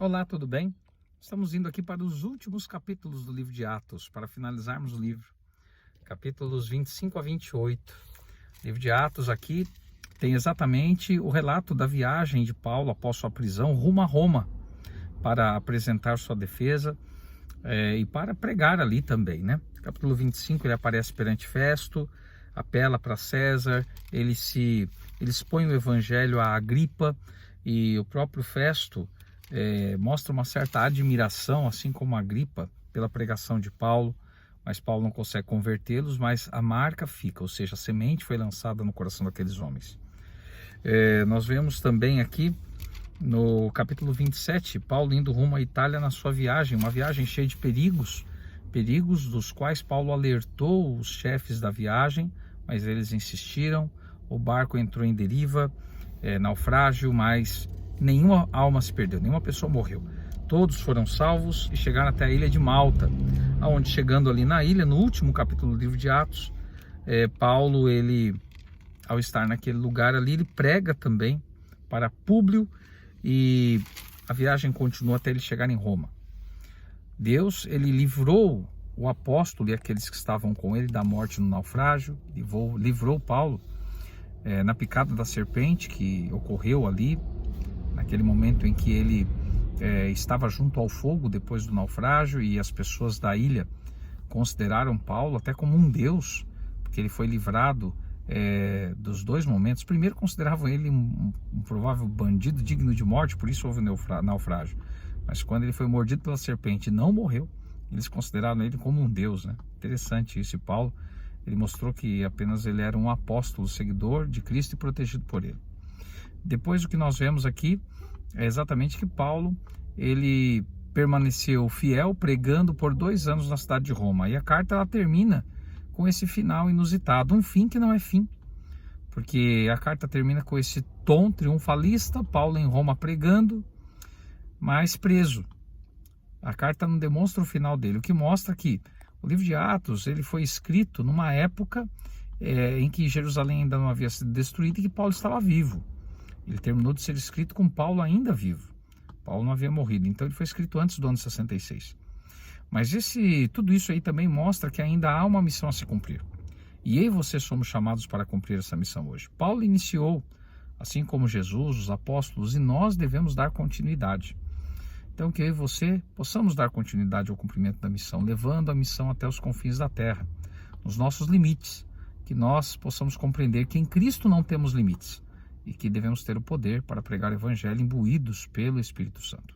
Olá, tudo bem? Estamos indo aqui para os últimos capítulos do livro de Atos, para finalizarmos o livro. Capítulos 25 a 28. O livro de Atos aqui tem exatamente o relato da viagem de Paulo após sua prisão rumo a Roma, para apresentar sua defesa e para pregar ali também, né? Capítulo 25, ele aparece perante Festo, apela para César, ele expõe o evangelho a Agripa, e o próprio Festo mostra uma certa admiração, assim como Agripa, pela pregação de Paulo, mas Paulo não consegue convertê-los, mas a marca fica, ou seja, a semente foi lançada no coração daqueles homens. Nós vemos também aqui no capítulo 27, Paulo indo rumo à Itália na sua viagem, uma viagem cheia de perigos dos quais Paulo alertou os chefes da viagem, mas eles insistiram, o barco entrou em deriva, naufrágio, mas nenhuma alma se perdeu, nenhuma pessoa morreu. Todos foram salvos e chegaram até a ilha de Malta, onde, chegando ali na ilha, no último capítulo do livro de Atos, Paulo, ao estar naquele lugar ali, ele prega também para Públio, e a viagem continua até ele chegar em Roma. Deus, ele livrou o apóstolo e aqueles que estavam com ele da morte no naufrágio, livrou Paulo na picada da serpente que ocorreu ali, naquele momento em que ele estava junto ao fogo depois do naufrágio, e as pessoas da ilha consideraram Paulo até como um deus, porque ele foi livrado dos dois momentos. Primeiro, consideravam ele um provável bandido digno de morte, por isso houve o naufrágio. Mas quando ele foi mordido pela serpente e não morreu, eles consideraram ele como um deus, né? Interessante isso. E Paulo, ele mostrou que apenas ele era um apóstolo, seguidor de Cristo e protegido por ele. Depois, o que nós vemos aqui é exatamente que Paulo, ele permaneceu fiel, pregando por 2 anos na cidade de Roma. E a carta, ela termina com esse final inusitado, um fim que não é fim, porque a carta termina com esse tom triunfalista, Paulo em Roma pregando, mas preso. A carta não demonstra o final dele, o que mostra que o livro de Atos, ele foi escrito numa época em que Jerusalém ainda não havia sido destruída e que Paulo estava vivo. Ele terminou de ser escrito com Paulo ainda vivo. Paulo não havia morrido, então ele foi escrito antes do ano 66. Mas tudo isso aí também mostra que ainda há uma missão a se cumprir. E eu e você somos chamados para cumprir essa missão hoje. Paulo iniciou, assim como Jesus, os apóstolos, e nós devemos dar continuidade. Então, que eu e você possamos dar continuidade ao cumprimento da missão, levando a missão até os confins da terra, nos nossos limites, que nós possamos compreender que em Cristo não temos limites e que devemos ter o poder para pregar o evangelho imbuídos pelo Espírito Santo.